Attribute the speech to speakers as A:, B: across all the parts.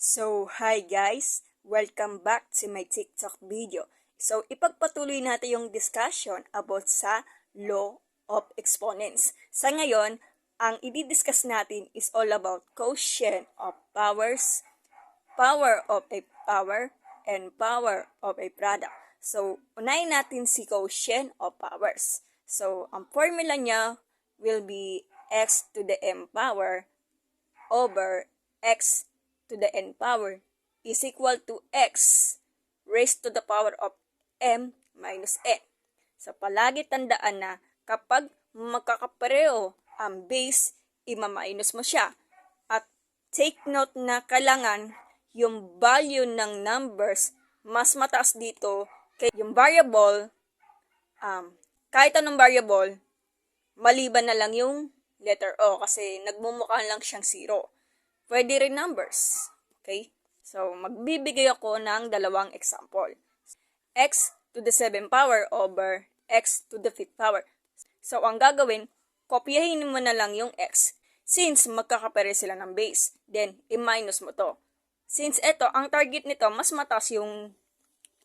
A: So, hi guys! Welcome back to my TikTok video. So, ipagpatuloy natin yung discussion about sa law of exponents. Sa ngayon, ang i-discuss natin is all about quotient of powers, power of a power, and power of a product. So, unahin natin si quotient of powers. So, ang formula niya will be x to the m power over x to the n power is equal to x raised to the power of m minus n. So, palagi tandaan na kapag magkakapareho ang base, ima-minus mo siya. At take note na kailangan yung value ng numbers mas mataas dito kay yung variable, kahit anong variable, maliban na lang yung letter O kasi nagmumukha lang siyang zero. Pwede rin numbers. Okay? So, magbibigay ako ng dalawang example. X to the 7 power over x to the 5th power. So, ang gagawin, kopyahin mo na lang yung x. Since magkakapare sila ng base, then i-minus mo to. Since ito, ang target nito, mas mataas yung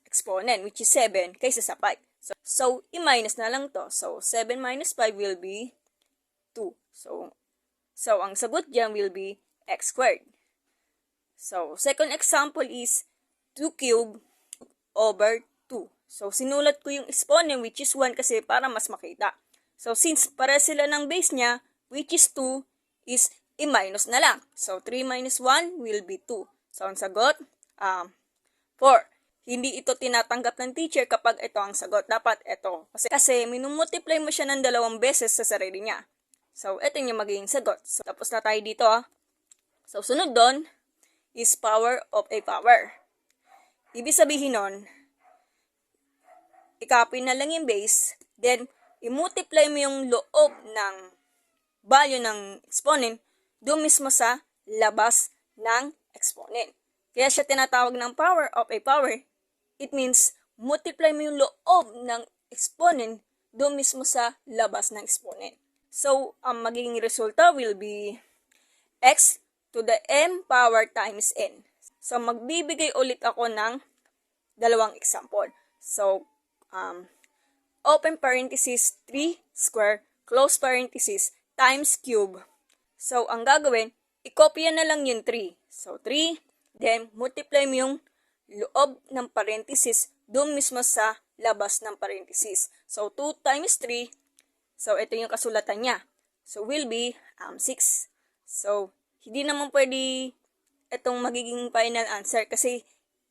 A: exponent, which is 7, kaysa sa 5. So i-minus na lang to. So, 7 minus 5 will be 2. So ang sagot dyan will be x squared. So, second example is 2 cube over 2. So, sinulat ko yung exponent which is 1 kasi para mas makita. So, since para sila ng base niya, which is 2, is i-minus na lang. So, 3 minus 1 will be 2. So, ang sagot, 4. Hindi ito tinatanggap ng teacher kapag ito ang sagot. Dapat ito. Kasi minumultiply mo siya ng 2 beses sa sarili niya. So, ito yung magiging sagot. So, tapos na tayo dito. So, sunod doon is power of a power. Ibig sabihin nun, i-copy na lang yung base, then i-multiply mo yung loob ng value ng exponent doon mismo sa labas ng exponent. Kaya siya tinatawag ng power of a power. It means, multiply mo yung loob ng exponent doon mismo sa labas ng exponent. So, ang magiging resulta will be x to the m power times n. So, magbibigay ulit ako ng dalawang example. So, open parenthesis 3 square, close parenthesis, times cube. So, ang gagawin, i-copy na lang yung 3. So, 3, then multiply mo yung loob ng parenthesis doon mismo sa labas ng parenthesis. So, 2 times 3, so ito yung kasulatan niya. So, will be 6. So, hindi naman pwede itong magiging final answer kasi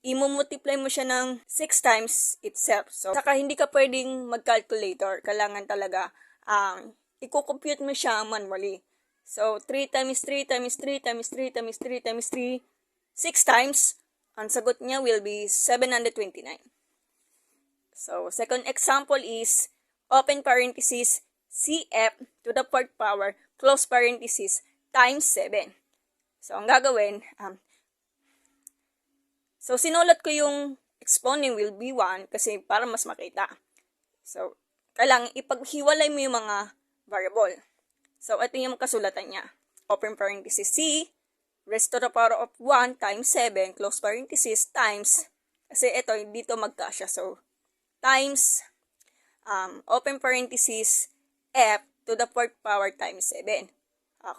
A: i-multiply mo siya ng 6 times itself. So, saka hindi ka pwedeng mag-calculator. Kailangan talaga i-compute mo siya manually. So, 3 times 3 times 3 times 3 times 3 times 3, 6 times, ang sagot niya will be 729. So, second example is open parenthesis CF to the 4th power, close parenthesis, times 7. So, ang gagawin, so, sinulat ko yung exponent will be 1 kasi para mas makita. So, kailangan ipaghiwalay mo yung mga variable. So, ito yung kasulatan niya. Open parenthesis C, raised to the power of 1 times 7, close parenthesis, times, kasi ito, dito magkasya. So, times, open parenthesis, F to the 4th power times 7,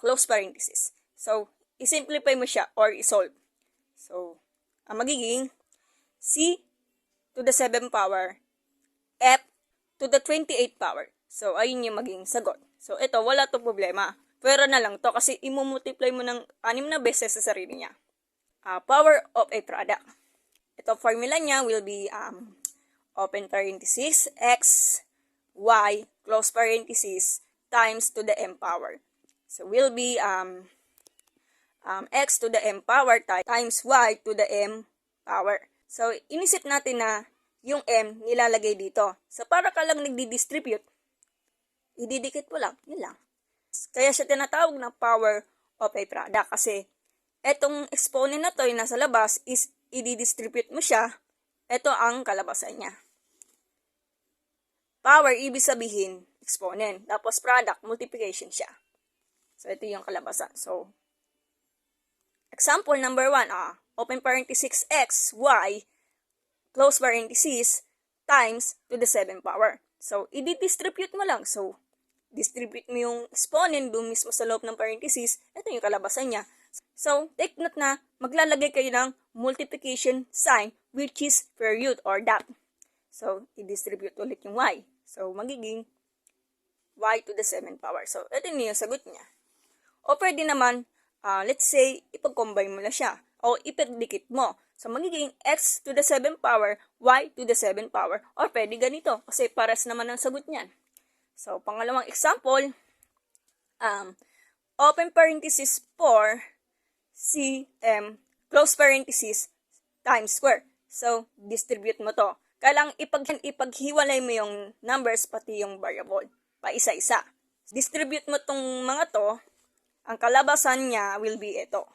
A: close parenthesis. So, i-simplify mo siya or i-solve. So, ang magiging C to the 7 power, F to the 28 power. So, ayun yung magiging sagot. So, ito, wala to problema. Pero na lang to kasi imumultiply mo ng 6 na beses sa sarili niya. Power of a product. Ito, formula niya will be open parenthesis, x, y, close parenthesis, times to the m power. So, will be x to the m power times y to the m power. So, inisip natin na yung m nilalagay dito. So, para ka lang nagdi-distribute, ididikit mo lang, yun lang. Kaya siya tinatawag na power of a product kasi etong exponent na to yung nasa labas is i-distribute mo siya, ito ang kalabasan niya. Power, ibig sabihin, exponent. Tapos product, multiplication siya. So, ito yung kalabasan. So, example number 1, open parenthesis x, y, close parenthesis, times to the 7 power. So, i-distribute mo lang. So, distribute mo yung exponent doon mismo sa loob ng parenthesis. Ito yung kalabasan niya. So, take note na maglalagay kayo ng multiplication sign which is period or dot. So, i-distribute ulit yung y. So, magiging y to the 7 power. So, ito yung sagot niya. O pwede naman, let's say, ipag-combine mo na siya. O ipagdikit mo. So, magiging x to the 7 power, y to the 7 power. Or pwede ganito, kasi paras naman ang sagot niyan. So, pangalawang example, open parenthesis 4, cm, close parenthesis, times square. So, distribute mo to. Kailangang ipaghiwalay mo yung numbers pati yung variable. Pa isa-isa. Distribute mo tong mga to, ang kalabasan niya will be ito.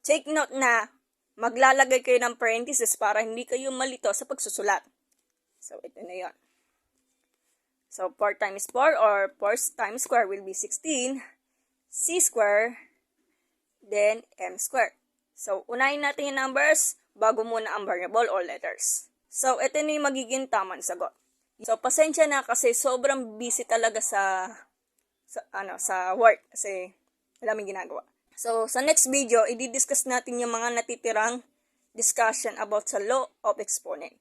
A: Take note na maglalagay kayo ng parenthesis para hindi kayo malito sa pagsusulat. So, ito na yon. So, 4 times 4 or 4 times square will be 16. C square, then M square. So, unahin natin yung numbers bago muna ang variable or letters. So, ito na yung magiging tamang sagot. So, pasensya na kasi sobrang busy talaga sa work kasi wala may ginagawa. So, sa next video, i-discuss natin yung mga natitirang discussion about sa law of exponent.